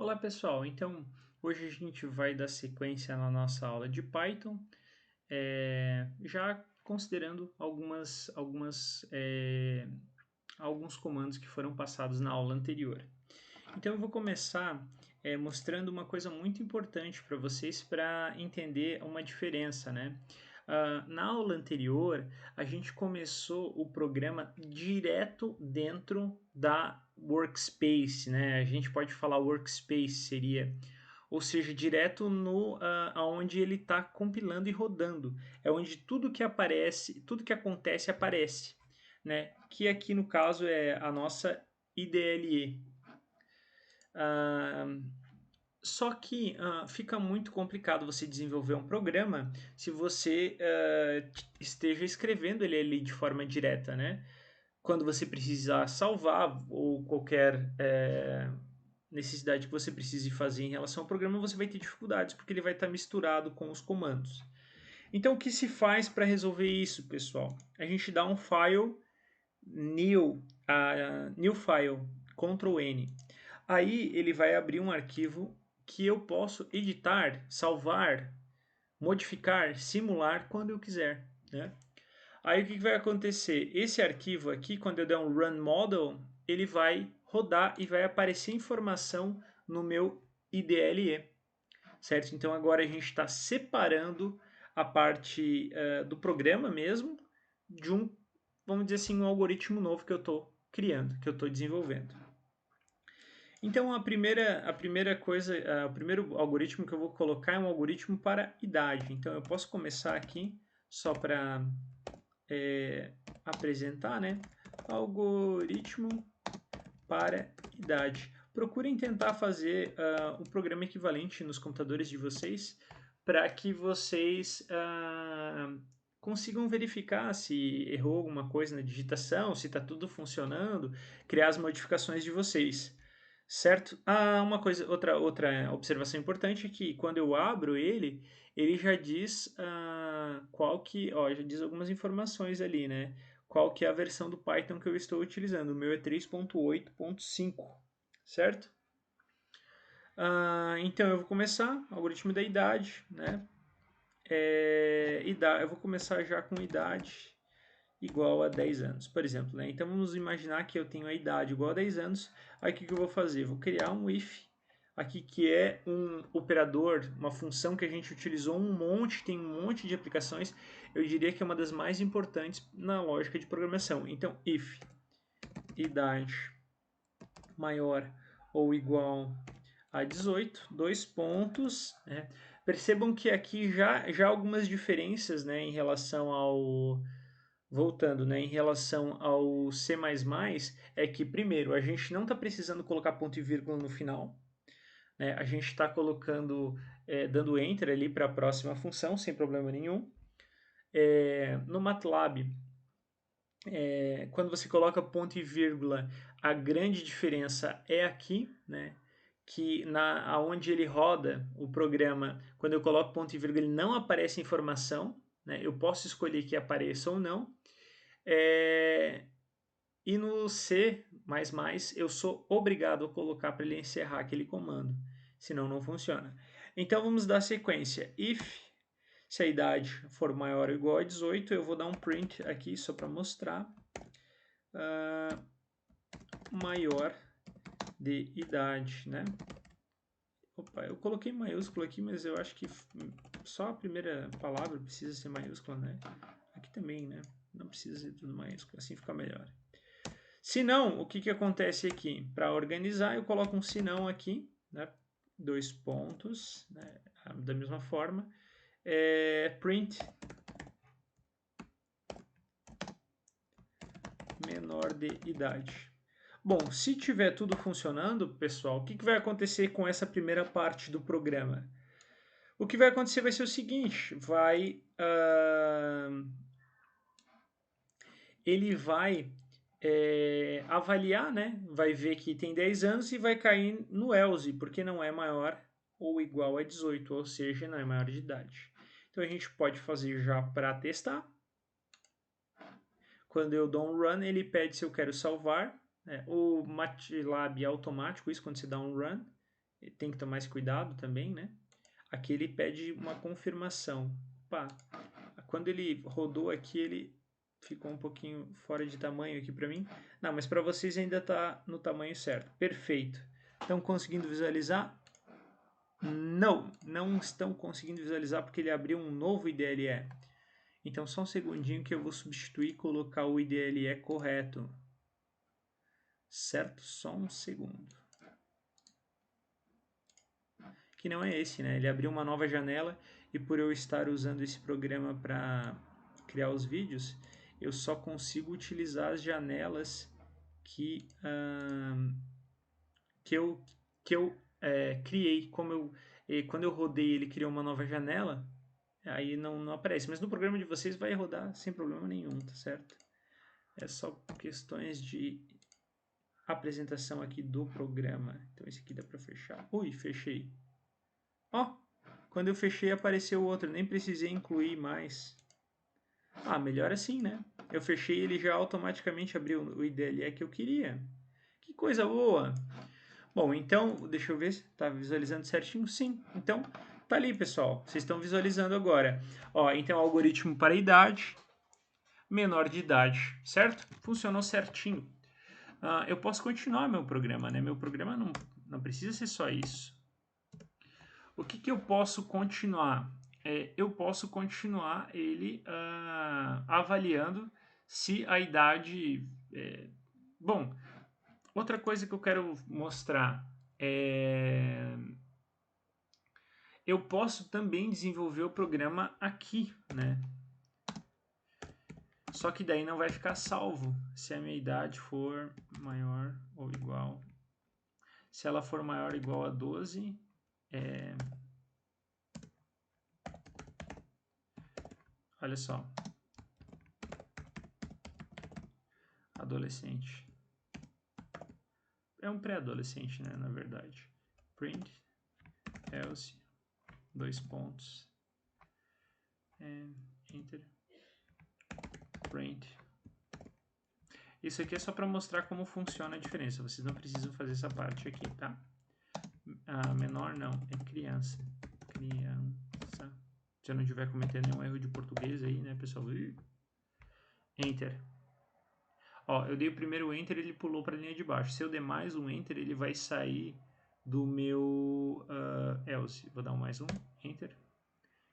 Olá pessoal, então hoje a gente vai dar sequência na nossa aula de Python, já considerando alguns comandos que foram passados na aula anterior. Então eu vou começar mostrando uma coisa muito importante para vocês para entender uma diferença, né? Na aula anterior, a gente começou o programa direto dentro da workspace, né? A gente pode falar workspace seria, ou seja, direto no aonde ele está compilando e rodando. É onde tudo que aparece, tudo que acontece aparece, né? Que aqui no caso é a nossa IDLE. Ah, só que fica muito complicado você desenvolver um programa se você esteja escrevendo ele ali de forma direta, né? Quando você precisar salvar ou qualquer necessidade que você precise fazer em relação ao programa, você vai ter dificuldades porque ele vai estar misturado com os comandos. Então, o que se faz para resolver isso, pessoal? A gente dá um file new file, Ctrl N. Aí ele vai abrir um arquivo que eu posso editar, salvar, modificar, simular quando eu quiser, né? Aí o que vai acontecer? Esse arquivo aqui, quando eu der um run model, ele vai rodar e vai aparecer informação no meu IDLE, certo? Então agora a gente está separando a parte do programa mesmo de um, vamos dizer assim, um algoritmo novo que eu estou criando, que eu estou desenvolvendo. Então a primeira coisa, o primeiro algoritmo que eu vou colocar é um algoritmo para idade. Então eu posso começar aqui só para apresentar, né? Algoritmo para idade. Procurem tentar fazer o programa equivalente nos computadores de vocês para que vocês consigam verificar se errou alguma coisa na digitação, se está tudo funcionando, criar as modificações de vocês. Certo? Outra observação importante é que quando eu abro ele já diz já diz algumas informações ali, né? Qual que é a versão do Python que eu estou utilizando. O meu é 3.8.5, certo? Então eu vou começar, algoritmo da idade, né? Eu vou começar já com idade igual a 10 anos, por exemplo. Né? Então vamos imaginar que eu tenho a idade igual a 10 anos. Aí o que eu vou fazer? Vou criar um if aqui que é um operador, uma função que a gente utilizou tem um monte de aplicações. Eu diria que é uma das mais importantes na lógica de programação. Então if idade maior ou igual a 18, dois pontos. Né? Percebam que aqui já há algumas diferenças, né, em relação ao voltando, né, em relação ao C++, é que, primeiro, a gente não está precisando colocar ponto e vírgula no final, né, a gente está colocando, dando Enter ali para a próxima função, sem problema nenhum. No MATLAB, quando você coloca ponto e vírgula, a grande diferença é aqui, né, que aonde ele roda o programa, quando eu coloco ponto e vírgula, ele não aparece informação, né, eu posso escolher que apareça ou não. E no C++ eu sou obrigado a colocar para ele encerrar aquele comando, senão não funciona. Então vamos dar sequência. If, se a idade for maior ou igual a 18, eu vou dar um print aqui só para mostrar. Maior de idade, né? Opa, eu coloquei maiúsculo aqui, mas eu acho que só a primeira palavra precisa ser maiúscula, né? Aqui também, né? Não precisa ser tudo maiúsculo, assim fica melhor. Se não, o que acontece aqui? Para organizar, eu coloco um senão aqui, né? Dois pontos, né? Da mesma forma. Print menor de idade. Bom, se tiver tudo funcionando, pessoal, o que vai acontecer com essa primeira parte do programa? O que vai acontecer vai ser o seguinte, ele vai avaliar, né? Vai ver que tem 10 anos e vai cair no else, porque não é maior ou igual a 18, ou seja, não é maior de idade. Então a gente pode fazer já para testar. Quando eu dou um run, ele pede se eu quero salvar. O MATLAB é automático, isso quando você dá um run. tem que tomar esse cuidado também, né? Aqui ele pede uma confirmação. Opa, quando ele rodou aqui, ele ficou um pouquinho fora de tamanho aqui para mim. Não, mas para vocês ainda está no tamanho certo. Perfeito. Estão conseguindo visualizar? Não estão conseguindo visualizar porque ele abriu um novo IDLE. Então só um segundinho que eu vou substituir e colocar o IDLE correto. Certo? Só um segundo. Que não é esse, né? Ele abriu uma nova janela e por eu estar usando esse programa para criar os vídeos, eu só consigo utilizar as janelas que eu criei. Quando eu rodei, ele criou uma nova janela, aí não aparece. Mas no programa de vocês vai rodar sem problema nenhum, tá certo? É só questões de apresentação aqui do programa. Então esse aqui dá para fechar. Ui, fechei. Ó, quando eu fechei apareceu outro, nem precisei incluir mais. Ah, melhor assim, né? Eu fechei ele já automaticamente abriu o IDLE que eu queria. Que coisa boa! Bom, então, deixa eu ver se tá visualizando certinho. Sim, então tá ali, pessoal. Vocês estão visualizando agora. Ó, então algoritmo para idade, menor de idade, certo? Funcionou certinho. Eu posso continuar meu programa, né? Meu programa não precisa ser só isso. O que eu posso continuar? Eu posso continuar ele avaliando se a idade... Bom, outra coisa que eu quero mostrar é... Eu posso também desenvolver o programa aqui, né? Só que daí não vai ficar salvo se a minha idade for maior ou igual. Se ela for maior ou igual a 12, olha só. Adolescente. É um pré-adolescente, né, na verdade. Print, else, 2 pontos, enter, print. Isso aqui é só para mostrar como funciona a diferença. Vocês não precisam fazer essa parte aqui, tá? Menor não, é criança. Criança. Se eu não estiver cometendo nenhum erro de português aí, né, pessoal? Enter. Ó, eu dei o primeiro enter, ele pulou para a linha de baixo. Se eu der mais um enter, ele vai sair do meu else. Vou dar mais um, enter.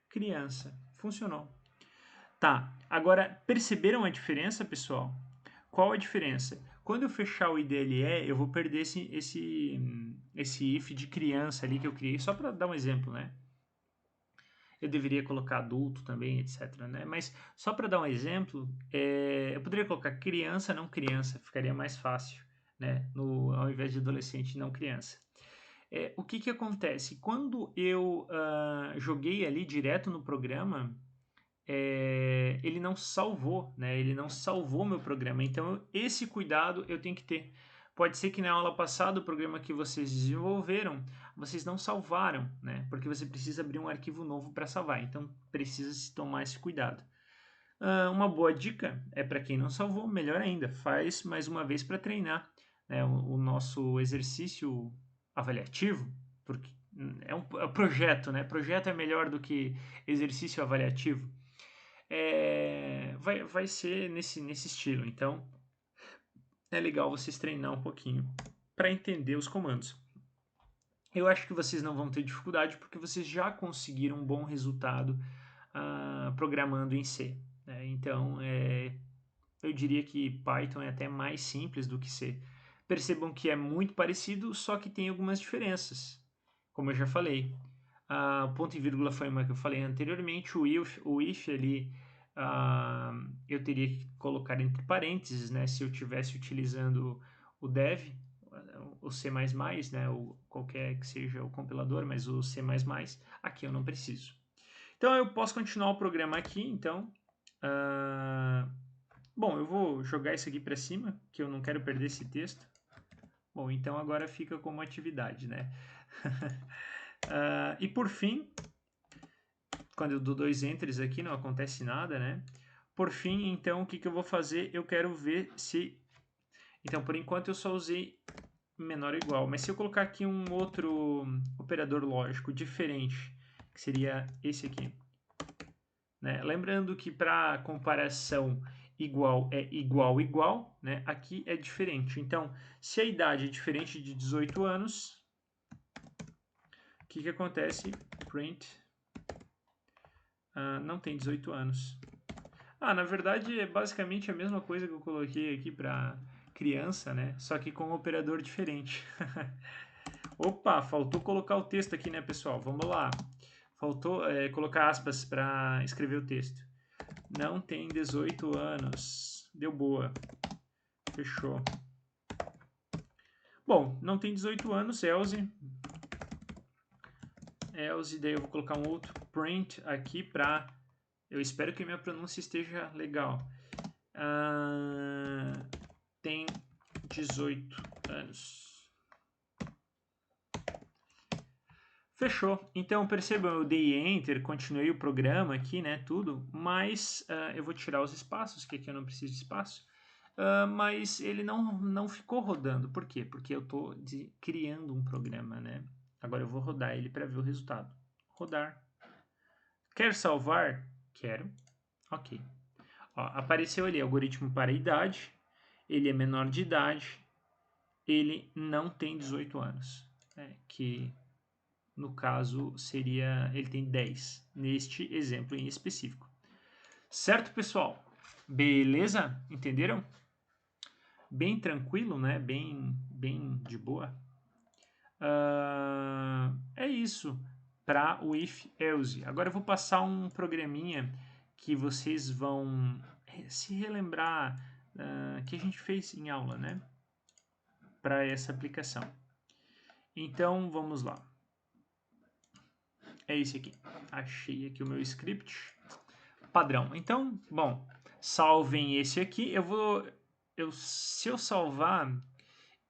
Criança. Funcionou. Tá, agora perceberam a diferença, pessoal? Qual a diferença? Quando eu fechar o IDLE, eu vou perder esse if de criança ali que eu criei, só para dar um exemplo, né? Eu deveria colocar adulto também, etc, né? Mas só para dar um exemplo, eu poderia colocar criança, não criança, ficaria mais fácil, né? Ao invés de adolescente, não criança. O que acontece? Quando eu joguei ali direto no programa, ele não salvou, né? Ele não salvou meu programa. Então, esse cuidado eu tenho que ter. Pode ser que na aula passada, o programa que vocês desenvolveram, vocês não salvaram, né? Porque você precisa abrir um arquivo novo para salvar. Então, precisa se tomar esse cuidado. Uma boa dica é para quem não salvou, melhor ainda, faz mais uma vez para treinar, né, o nosso exercício avaliativo, porque é um projeto, né? Projeto é melhor do que exercício avaliativo. Vai ser nesse estilo. Então, é legal vocês treinar um pouquinho para entender os comandos. Eu acho que vocês não vão ter dificuldade porque vocês já conseguiram um bom resultado programando em C. Né? Então, eu diria que Python é até mais simples do que C. Percebam que é muito parecido, só que tem algumas diferenças. Como eu já falei, ponto e vírgula foi uma que eu falei anteriormente. O if ali eu teria que colocar entre parênteses, né? Se eu estivesse utilizando o dev, o C++, né? Ou qualquer que seja o compilador, mas o C++, aqui eu não preciso. Então eu posso continuar o programa aqui, então. Bom, eu vou jogar isso aqui para cima, que eu não quero perder esse texto. Bom, então agora fica como atividade, né? E por fim, quando eu dou 2 enters aqui, não acontece nada, né? Por fim, então, o que eu vou fazer? Eu quero ver se... Então, por enquanto, eu só usei menor ou igual. Mas se eu colocar aqui um outro operador lógico diferente, que seria esse aqui, né? Lembrando que para comparação igual é igual, igual, né? Aqui é diferente. Então, se a idade é diferente de 18 anos, o que acontece? Print não tem 18 anos. Na verdade é basicamente a mesma coisa que eu coloquei aqui para criança, né? Só que com um operador diferente. Opa, faltou colocar o texto aqui, né, pessoal? Vamos lá. Faltou colocar aspas para escrever o texto. Não tem 18 anos. Deu boa. Fechou. Bom, não tem 18 anos, Elze. Daí eu vou colocar um outro print aqui para... Eu espero que minha pronúncia esteja legal. Tem 18 anos. Fechou. Então, percebam, eu dei Enter, continuei o programa aqui, né, tudo, mas eu vou tirar os espaços, que aqui eu não preciso de espaço, mas ele não ficou rodando. Por quê? Porque eu estou criando um programa, né? Agora eu vou rodar ele para ver o resultado. Rodar. Quer salvar? Quero. Ok. Ó, apareceu ali, algoritmo para idade, ele é menor de idade, ele não tem 18 anos, né? Que no caso seria, ele tem 10, neste exemplo em específico. Certo, pessoal? Beleza? Entenderam? Bem tranquilo, né? Bem de boa. É isso para o if-else. Agora eu vou passar um programinha que vocês vão se relembrar que a gente fez em aula, né? Para essa aplicação. Então, vamos lá. É esse aqui. Achei aqui o meu script padrão. Então, bom, salvem esse aqui. Se eu salvar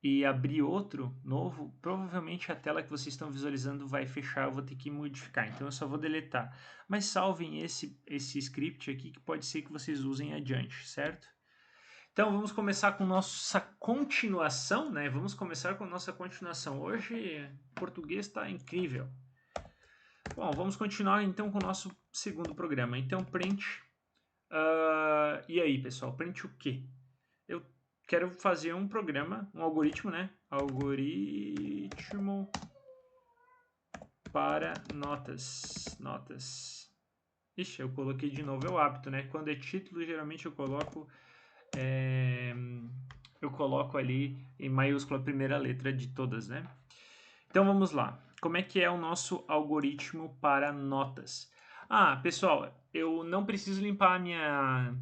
e abrir outro novo, provavelmente a tela que vocês estão visualizando vai fechar, eu vou ter que modificar, então eu só vou deletar. Mas salvem esse script aqui, que pode ser que vocês usem adiante, certo? Então vamos começar com nossa continuação, né? Vamos começar com nossa continuação. Hoje o português está incrível. Bom, vamos continuar então com o nosso segundo programa. Então print. E aí, pessoal, print o quê? Eu quero fazer um programa, um algoritmo, né? Algoritmo para notas. Ixi, eu coloquei de novo, é o hábito, né? Quando é título, geralmente eu coloco ali em maiúscula a primeira letra de todas, né? Então vamos lá. Como é que é o nosso algoritmo para notas? Pessoal, eu não preciso limpar a minha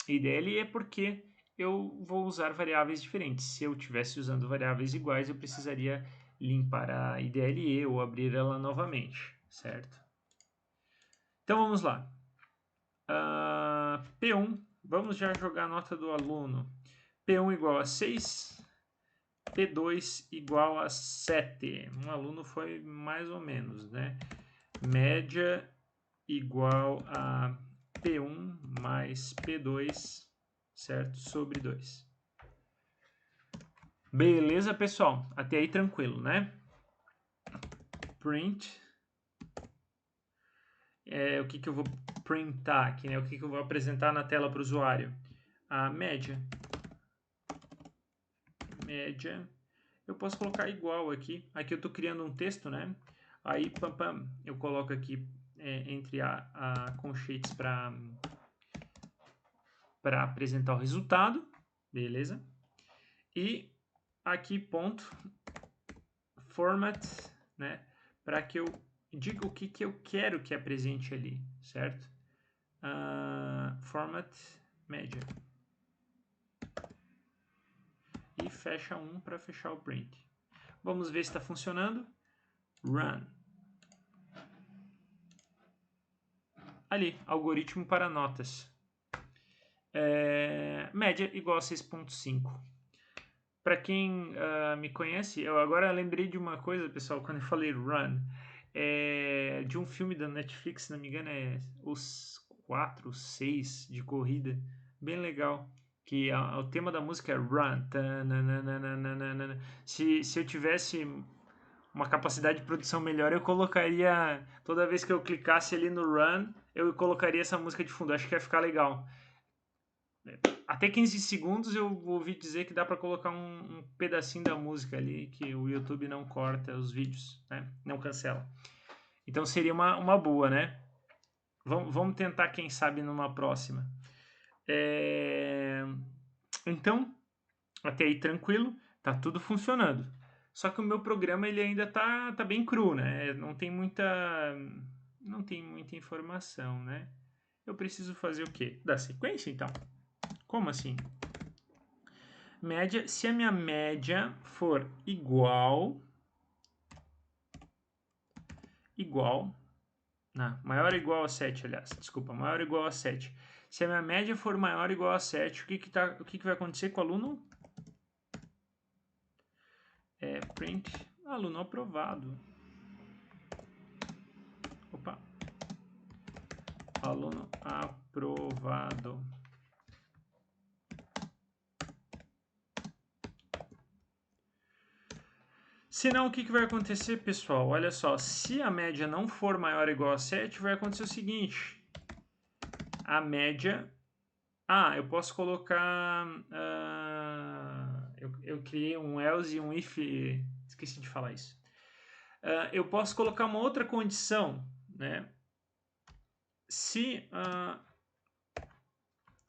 IDLE porque eu vou usar variáveis diferentes. Se eu estivesse usando variáveis iguais, eu precisaria limpar a IDLE ou abrir ela novamente, certo? Então vamos lá. P1, vamos já jogar a nota do aluno. P1 igual a 6, P2 igual a 7. Um aluno foi mais ou menos, né? Média igual a P1 mais P2, certo? Sobre 2. Beleza, pessoal? Até aí tranquilo, né? Print. O que eu vou printar aqui, né? O que eu vou apresentar na tela para o usuário? A média. Média. Eu posso colocar igual aqui. Aqui eu estou criando um texto, né? Aí, eu coloco aqui entre conchetes para apresentar o resultado. Beleza? E aqui, ponto, format, né? Para que eu diga o que eu quero que apresente ali, certo? Format, média. E fecha um para fechar o print. Vamos ver se está funcionando. Run. Ali, algoritmo para notas. Média igual a 6.5. Para quem me conhece, eu agora lembrei de uma coisa, pessoal, quando eu falei run. De um filme da Netflix, se não me engano, os 4, 6 de corrida. Bem legal. que o tema da música é Run. Se eu tivesse uma capacidade de produção melhor, eu colocaria, toda vez que eu clicasse ali no Run, eu colocaria essa música de fundo. Acho que ia ficar legal. Até 15 segundos eu ouvi dizer que dá para colocar um pedacinho da música ali, que o YouTube não corta os vídeos, né? Não cancela. Então seria uma boa, né? Vamos tentar, quem sabe, numa próxima. Então, até aí tranquilo, tá tudo funcionando. Só que o meu programa ele ainda tá bem cru, né? Não tem muita informação, né? Eu preciso fazer o quê? Dar sequência, então? Como assim? Média, se a minha média for igual, maior ou igual a 7, aliás, desculpa, maior ou igual a 7. Se a minha média for maior ou igual a 7, o que vai acontecer com o aluno? Print, aluno aprovado. Opa. Aluno aprovado. Se não, o que vai acontecer, pessoal? Olha só, se a média não for maior ou igual a 7, vai acontecer o seguinte. A média... eu posso colocar... eu criei um else e um if... Esqueci de falar isso. Eu posso colocar uma outra condição, né? Se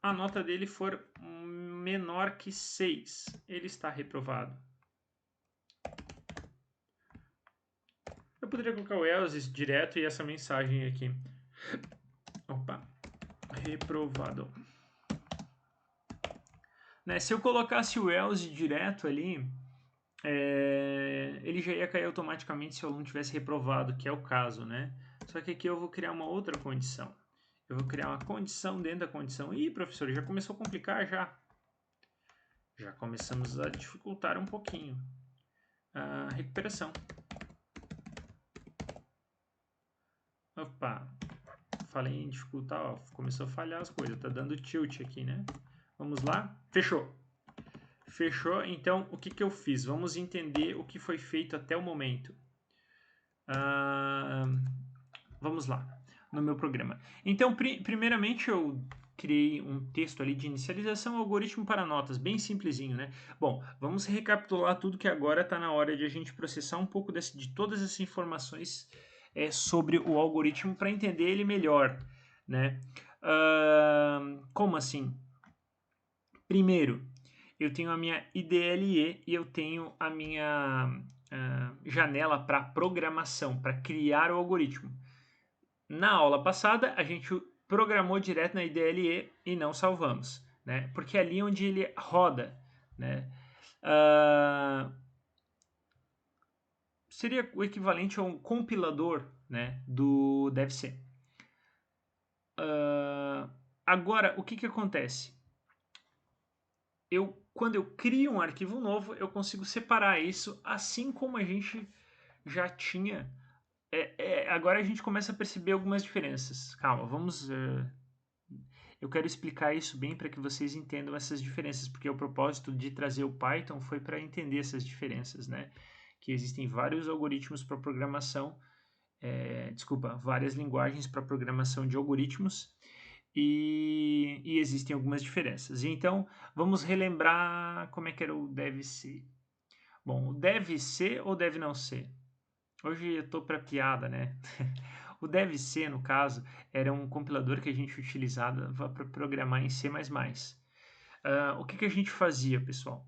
a nota dele for menor que 6, ele está reprovado. Eu poderia colocar o else direto e essa mensagem aqui. Opa, reprovado. Né, se eu colocasse o else direto ali, ele já ia cair automaticamente se o aluno tivesse reprovado, que é o caso, né? Só que aqui eu vou criar uma outra condição. Eu vou criar uma condição dentro da condição. Ih, professor, já começou a complicar já. Já começamos a dificultar um pouquinho. Recuperação. Opa, falei em dificultar, ó, começou a falhar as coisas, tá dando tilt aqui, né? Vamos lá, fechou. Fechou, então o que eu fiz? Vamos entender o que foi feito até o momento. Vamos lá, no meu programa. Então, primeiramente eu criei um texto ali de inicialização algoritmo para notas, bem simplesinho, né? Bom, vamos recapitular tudo que agora está na hora de a gente processar um pouco de todas essas informações sobre o algoritmo para entender ele melhor, né? Como assim? Primeiro, eu tenho a minha IDLE e eu tenho a minha janela para programação, para criar o algoritmo. Na aula passada, a gente programou direto na IDLE e não salvamos, né? Porque é ali onde ele roda, né? Seria o equivalente a um compilador, né, do DevC. Agora, o que acontece? Quando eu crio um arquivo novo, eu consigo separar isso, assim como a gente já tinha. Agora a gente começa a perceber algumas diferenças. Calma, vamos... eu quero explicar isso bem para que vocês entendam essas diferenças, porque o propósito de trazer o Python foi para entender essas diferenças, né? Que existem vários algoritmos para programação, várias linguagens para programação de algoritmos, e existem algumas diferenças. Então, vamos relembrar como é que era o deve ser. Bom, o deve ser ou deve não ser? Hoje eu estou para piada, né? O deve ser, no caso, era um compilador que a gente utilizava para programar em C++. O que a gente fazia, pessoal?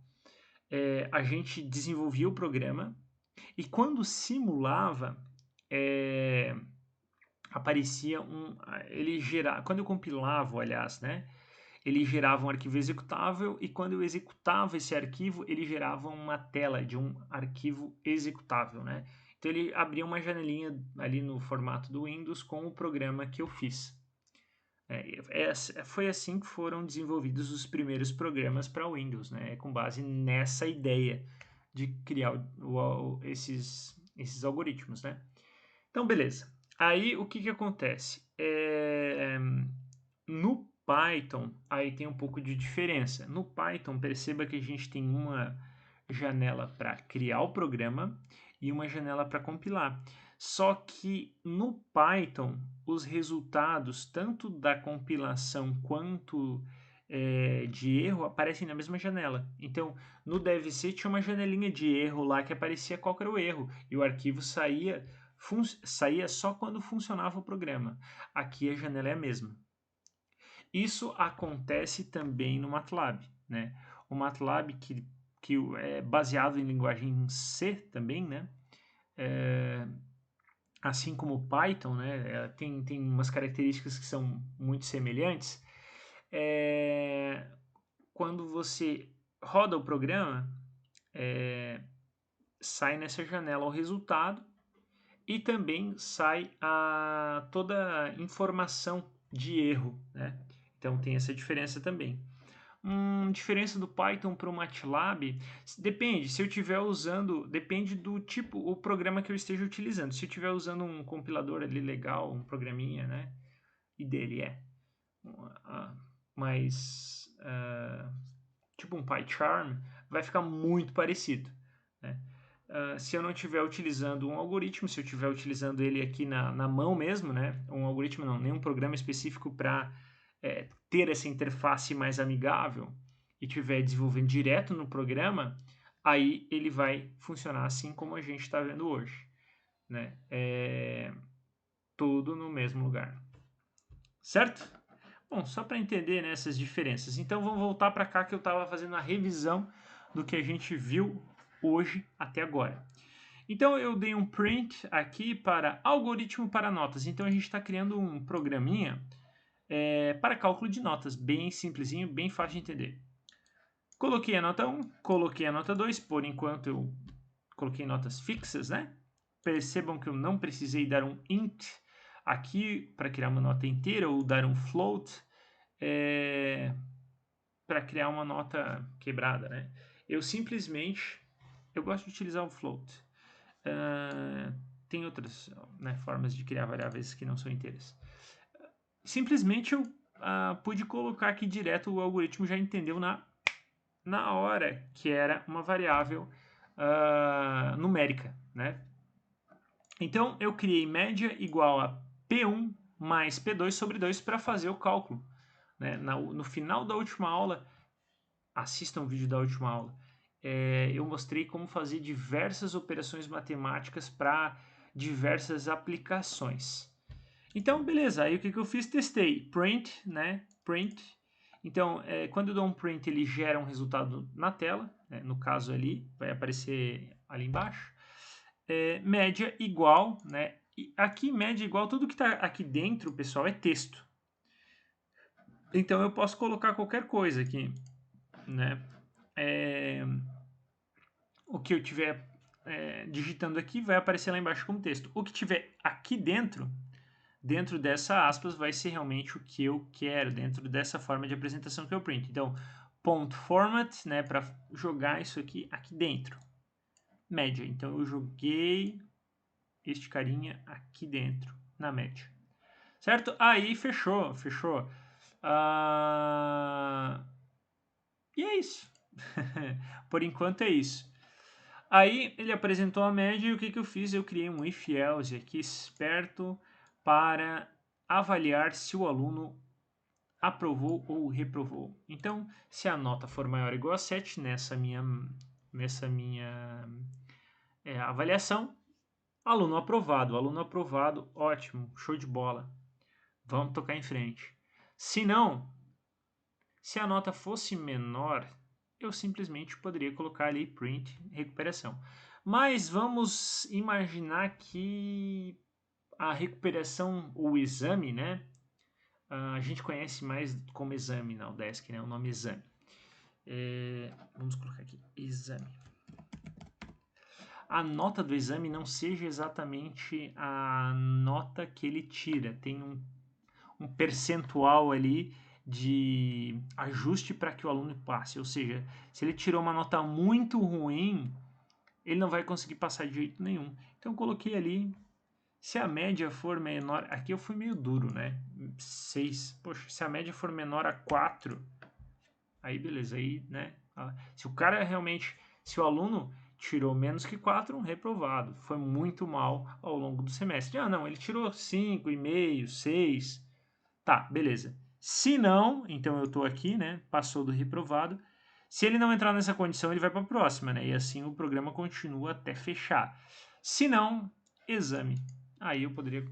A gente desenvolvia o programa e quando simulava, aparecia quando eu compilava, aliás, né? Ele gerava um arquivo executável e quando eu executava esse arquivo, ele gerava uma tela de um arquivo executável, né? Então ele abria uma janelinha ali no formato do Windows com o programa que eu fiz. Foi assim que foram desenvolvidos os primeiros programas para Windows, né? Com base nessa ideia de criar esses algoritmos, né? Então, beleza. Aí, o que acontece? No Python, aí tem um pouco de diferença. No Python, perceba que a gente tem uma janela para criar o programa e uma janela para compilar. Só que no Python, os resultados, tanto da compilação quanto de erro, aparecem na mesma janela. Então, no DevC tinha uma janelinha de erro lá que aparecia qual era o erro, e o arquivo saía só quando funcionava o programa. Aqui a janela é a mesma. Isso acontece também no MATLAB, né? O MATLAB, que é baseado em linguagem C também, né? Assim como o Python, né? Tem umas características que são muito semelhantes. Quando você roda o programa, sai nessa janela o resultado e também sai toda a informação de erro, né? Então tem essa diferença também. Diferença do Python para o MATLAB, depende, se eu estiver usando, depende do tipo, o programa que eu esteja utilizando. Se eu estiver usando um compilador ali legal, um programinha, né? E dele mais tipo um PyCharm, vai ficar muito parecido, né? Se eu não estiver utilizando um algoritmo, se eu estiver utilizando ele aqui na mão mesmo, né? Um algoritmo não, nenhum programa específico para ter essa interface mais amigável e estiver desenvolvendo direto no programa, aí ele vai funcionar assim como a gente está vendo hoje, né? Tudo no mesmo lugar, certo? Bom, só para entender, né, essas diferenças. Então vamos voltar para cá que eu estava fazendo a revisão do que a gente viu hoje até agora. Então eu dei um print aqui para algoritmo para notas. Então a gente está criando um programinha para cálculo de notas, bem simplesinho, bem fácil de entender. Coloquei a nota 1, coloquei a nota 2, por enquanto eu coloquei notas fixas, né? Percebam que eu não precisei dar um int aqui para criar uma nota inteira ou dar um float para criar uma nota quebrada, né? Eu simplesmente, eu gosto de utilizar o float. Tem outras formas de criar variáveis que não são inteiras. Simplesmente eu pude colocar aqui direto, o algoritmo já entendeu na hora que era uma variável numérica, né? Então eu criei média igual a P1 mais P2 sobre 2 para fazer o cálculo, né? No final da última aula, assista um vídeo da última aula, eu mostrei como fazer diversas operações matemáticas para diversas aplicações. Então, beleza, aí o que eu fiz? Testei print, né? Print. Então, quando eu dou um print, ele gera um resultado na tela, né? No caso ali, vai aparecer ali embaixo. Média igual, né? E aqui, média igual, tudo que está aqui dentro, pessoal, é texto. Então, eu posso colocar qualquer coisa aqui, né? O que eu tiver digitando aqui vai aparecer lá embaixo como texto. O que tiver aqui dentro dessa aspas vai ser realmente o que eu quero, dentro dessa forma de apresentação que eu print. Então, ponto .format, né, para jogar isso aqui dentro. Média. Então, eu joguei este carinha aqui dentro, na média. Certo? Aí, fechou. E é isso. Por enquanto é isso. Aí, ele apresentou a média e o que eu fiz? Eu criei um if-else aqui esperto para avaliar se o aluno aprovou ou reprovou. Então, se a nota for maior ou igual a 7 nessa minha avaliação, aluno aprovado, ótimo, show de bola. Vamos tocar em frente. Se não, se a nota fosse menor, eu simplesmente poderia colocar ali print recuperação. Mas vamos imaginar que a recuperação, o exame, né? A gente conhece mais como exame na UDESC, né? O nome exame. Vamos colocar aqui, exame. A nota do exame não seja exatamente a nota que ele tira. Tem um percentual ali de ajuste para que o aluno passe. Ou seja, se ele tirou uma nota muito ruim, ele não vai conseguir passar de jeito nenhum. Então eu coloquei ali Se a média for menor... Aqui eu fui meio duro, né? 6. Poxa, se a média for menor a 4, aí beleza, aí, né? Se o cara realmente... Se o aluno tirou menos que 4, reprovado. Foi muito mal ao longo do semestre. Ah, não, ele tirou 5,5, 6. Tá, beleza. Se não, então eu tô aqui, né? Passou do reprovado. Se ele não entrar nessa condição, ele vai para a próxima, né? E assim o programa continua até fechar. Se não, exame. Aí eu poderia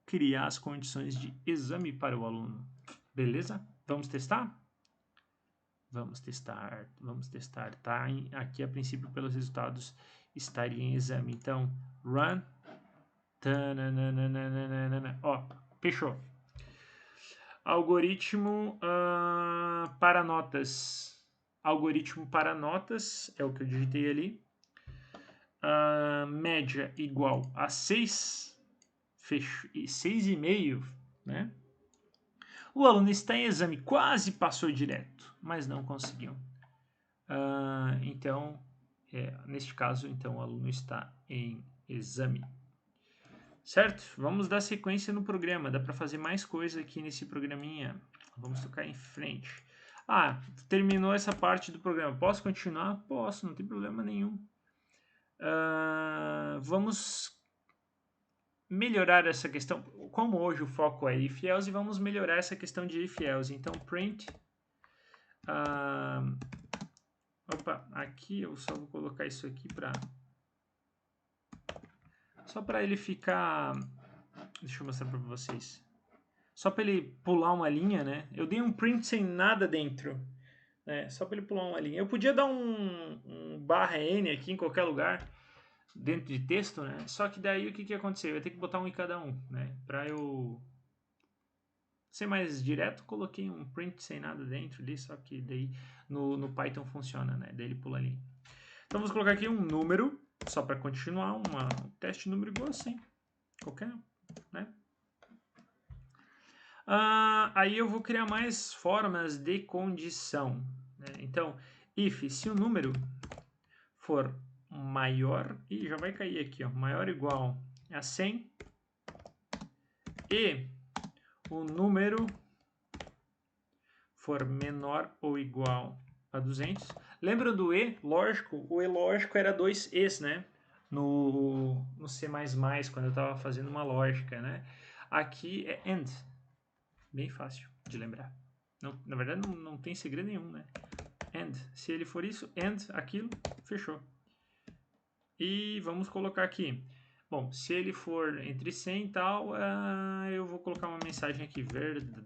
criar as condições de exame para o aluno. Beleza? Vamos testar? Vamos testar, vamos testar. Tá aqui a princípio pelos resultados estaria em exame. Então, run. Ó, fechou. Algoritmo para notas. Algoritmo para notas é o que eu digitei ali. Média igual a 6, 6,5, né? O aluno está em exame, quase passou direto, mas não conseguiu. Então, neste caso, então, o aluno está em exame. Certo? Vamos dar sequência no programa. Dá para fazer mais coisa aqui nesse programinha. Vamos tocar em frente. Terminou essa parte do programa. Posso continuar? Posso, não tem problema nenhum. Vamos melhorar essa questão. Como hoje o foco é if else, vamos melhorar essa questão de if else. Então, print. Aqui eu só vou colocar isso aqui para... Só para ele ficar... Deixa eu mostrar para vocês. Só para ele pular uma linha, né? Eu dei um print sem nada dentro, né? Só para ele pular uma linha. Eu podia dar um barra N aqui em qualquer lugar, dentro de texto, né? Só que daí o que aconteceu? Eu ia ter que botar um em cada um, né? Para eu ser mais direto, coloquei um print sem nada dentro ali, só que daí no Python funciona, né? Daí ele pula a linha. Então vamos colocar aqui um número, só para continuar, um teste número igual assim. Qualquer, né? Aí eu vou criar mais formas de condição, né? Então, if, se o número for maior, e já vai cair aqui, ó, maior ou igual a 100, e o número for menor ou igual a 200. Lembra do E lógico? O E lógico era 2 E's, né? No C++, quando eu estava fazendo uma lógica, né? Aqui é AND. Bem fácil de lembrar. Não, na verdade, não tem segredo nenhum, né? AND. Se ele for isso, AND, aquilo, fechou. E vamos colocar aqui. Bom, se ele for entre 100 e tal, eu vou colocar uma mensagem aqui, verdadeiro.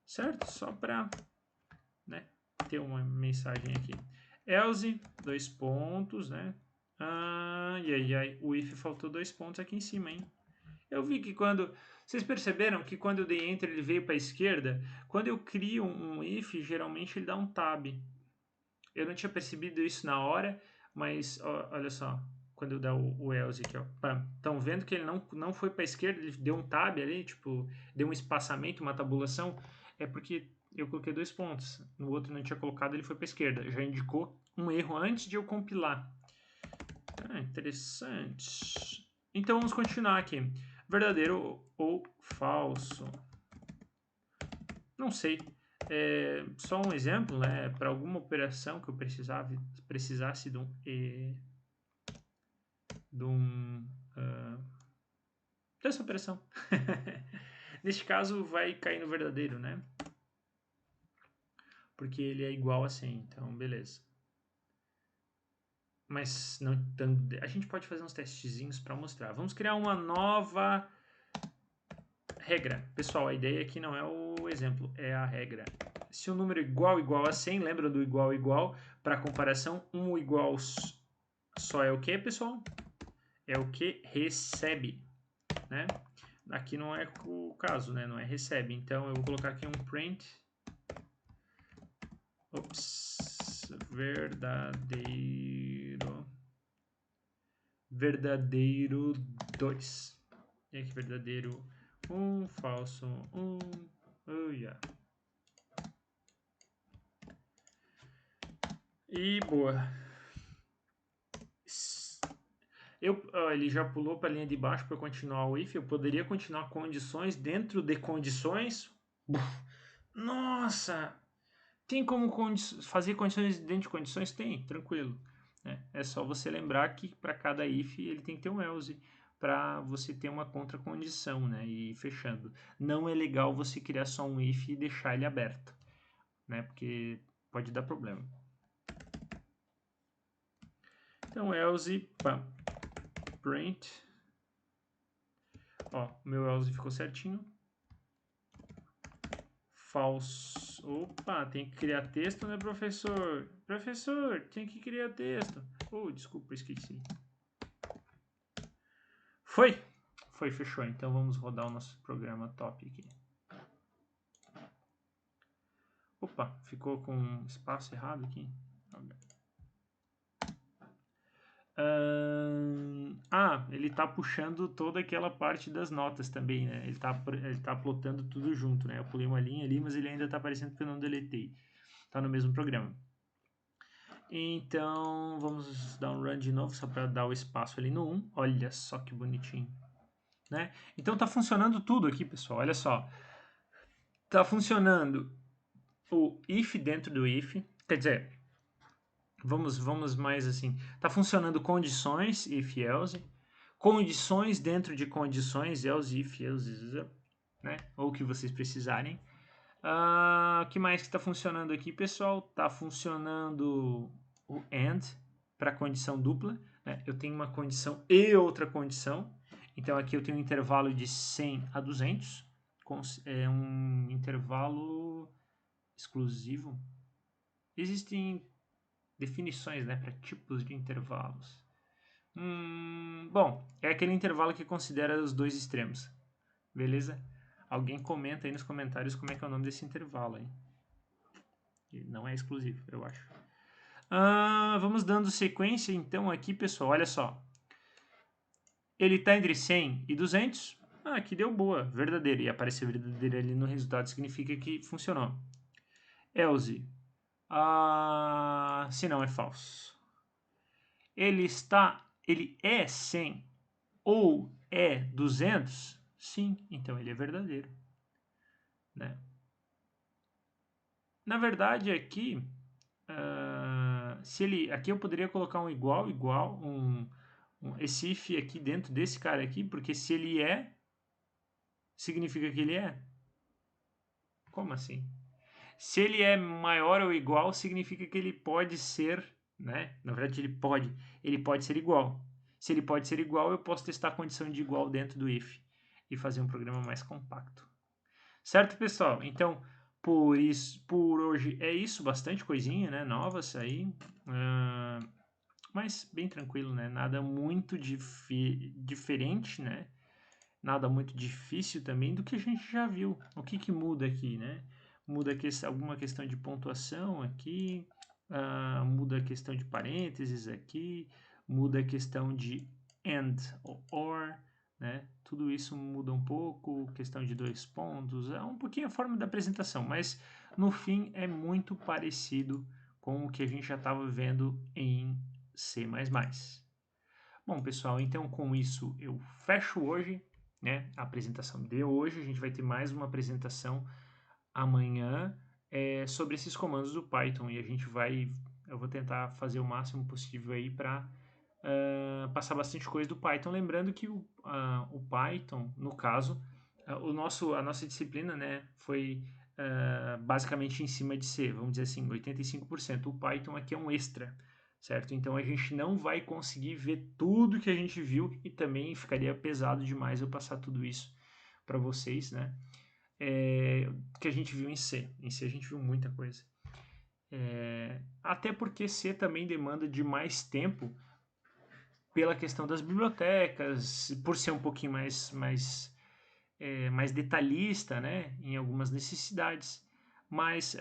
Certo? Só para, né, ter uma mensagem aqui. Else, 2 pontos, né? E aí, o if faltou 2 pontos aqui em cima, hein? Eu vi que quando... Vocês perceberam que quando eu dei Enter ele veio para a esquerda? Quando eu crio um if, geralmente ele dá um tab. Eu não tinha percebido isso na hora, mas olha só. Quando eu der o else aqui, ó. Estão vendo que ele não foi para a esquerda, ele deu um tab ali, tipo, deu um espaçamento, uma tabulação. É porque eu coloquei 2 pontos. No outro não tinha colocado, ele foi para a esquerda. Já indicou um erro antes de eu compilar. Interessante. Então vamos continuar aqui. Verdadeiro ou falso? Não sei. Só um exemplo, né? Para alguma operação que eu precisasse dessa operação. Neste caso vai cair no verdadeiro, né? Porque ele é igual a 100, então beleza. Mas não, a gente pode fazer uns testezinhos para mostrar. Vamos criar uma nova regra. Pessoal, a ideia aqui não é o exemplo, é a regra. Se o número igual a 100, lembra do igual, para comparação, 1 igual só é o que, pessoal? É o que recebe, né? Aqui não é o caso, né? Não é recebe. Então, eu vou colocar aqui um print. Verdadeiro 2. E aqui, verdadeiro 1, falso 1. E boa. Ele já pulou para a linha de baixo para continuar o if. Eu poderia continuar condições dentro de condições. Nossa! Tem como fazer condições dentro de condições? Tem, tranquilo. Né? É só você lembrar que para cada if ele tem que ter um else para você ter uma contracondição, né? E fechando. Não é legal você criar só um if e deixar ele aberto, né? Porque pode dar problema. Então, else, print. Ó, meu else ficou certinho. False. Opa, tem que criar texto, né, professor? Professor, tem que criar texto. Oh, desculpa, esqueci. Foi? Foi, fechou. Então vamos rodar o nosso programa top aqui. Opa, ficou com espaço errado aqui. Ele tá puxando toda aquela parte das notas também, né? Ele tá plotando tudo junto, né? Eu pulei uma linha ali, mas ele ainda tá aparecendo porque eu não deletei. Tá no mesmo programa. Então, vamos dar um run de novo, só para dar o espaço ali no 1. Olha só que bonitinho, né? Então tá funcionando tudo aqui, pessoal. Olha só. Tá funcionando o if dentro do if. Quer dizer, vamos mais assim. Tá funcionando condições, if, else. Condições dentro de condições, else, if, else, né? Ou o que vocês precisarem. O que mais que está funcionando aqui, pessoal? Está funcionando o AND para condição dupla. Né? Eu tenho uma condição e outra condição. Então aqui eu tenho um intervalo de 100 a 200. É um intervalo exclusivo. Existem definições, né, para tipos de intervalos. Bom, é aquele intervalo que considera os dois extremos. Beleza? Alguém comenta aí nos comentários como é que é o nome desse intervalo aí. Não é exclusivo, eu acho. Vamos dando sequência então aqui, pessoal. Olha só. Ele está entre 100 e 200. Aqui deu boa, verdadeiro. E apareceu verdadeiro ali no resultado, significa que funcionou. Else. Se não, é falso. Ele é 100 ou é 200? Sim, então ele é verdadeiro. Né? Na verdade, aqui, aqui eu poderia colocar um igual, esse if aqui dentro desse cara aqui, porque se ele é, significa que ele é. Como assim? Se ele é maior ou igual, significa que ele pode ser, né? Na verdade, ele pode ser igual. Se ele pode ser igual, eu posso testar a condição de igual dentro do if e fazer um programa mais compacto. Certo, pessoal? Então, por hoje é isso, bastante coisinha, né? Novas aí. Mas bem tranquilo, né? Nada muito diferente, né? Nada muito difícil também do que a gente já viu. O que muda aqui, né? Muda alguma questão de pontuação aqui, muda a questão de parênteses aqui, muda a questão de and ou or, né? Tudo isso muda um pouco, questão de 2 pontos, é um pouquinho a forma da apresentação, mas no fim é muito parecido com o que a gente já estava vendo em C++. Bom, pessoal, então com isso eu fecho hoje, né, a apresentação de hoje. A gente vai ter mais uma apresentação amanhã sobre esses comandos do Python e eu vou tentar fazer o máximo possível aí para passar bastante coisa do Python. Lembrando que o Python, no caso, a nossa disciplina, né, foi basicamente em cima de C, vamos dizer assim, 85%. O Python aqui é um extra, certo? Então a gente não vai conseguir ver tudo que a gente viu e também ficaria pesado demais eu passar tudo isso para vocês, né? Que a gente viu em C. Em C a gente viu muita coisa. Até porque C também demanda de mais tempo pela questão das bibliotecas, por ser um pouquinho mais detalhista, né, em algumas necessidades. Mas,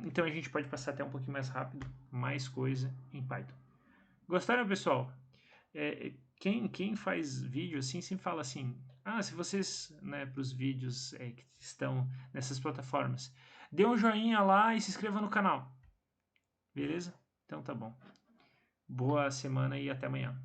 então a gente pode passar até um pouquinho mais rápido, mais coisa em Python. Gostaram, pessoal? Quem faz vídeo assim, sempre fala assim, se vocês, né, para os vídeos que estão nessas plataformas, dê um joinha lá e se inscreva no canal. Beleza? Então tá bom. Boa semana e até amanhã.